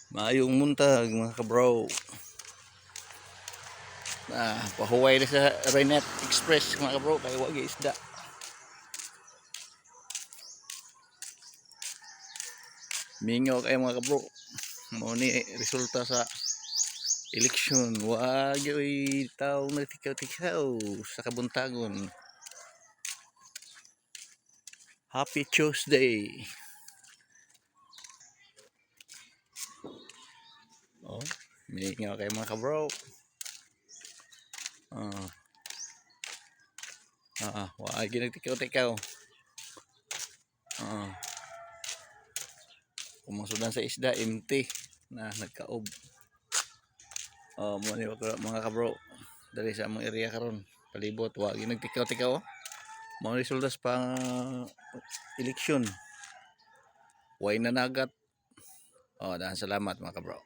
Maayong muntag mga kabro. Pahuway na sa Renet Express mga kabro kay wagi isda. Mingaw kayo mga kabro. Mao ni resulta sa eleksyon. Wagi oy taw nagtikaw-tikaw sa kabuntagon. Happy Tuesday. Oh, mingaw kayo mga kabro. Wagi nagtikaw-tikaw. Kumasudan sa isda empty na nagkaob. Mo ni mga kabro dali sa among area karon palibot wagi nagtikaw-tikaw. Mao resultas pang eleksyon. Way nanagat. Dahan salamat mga kabro.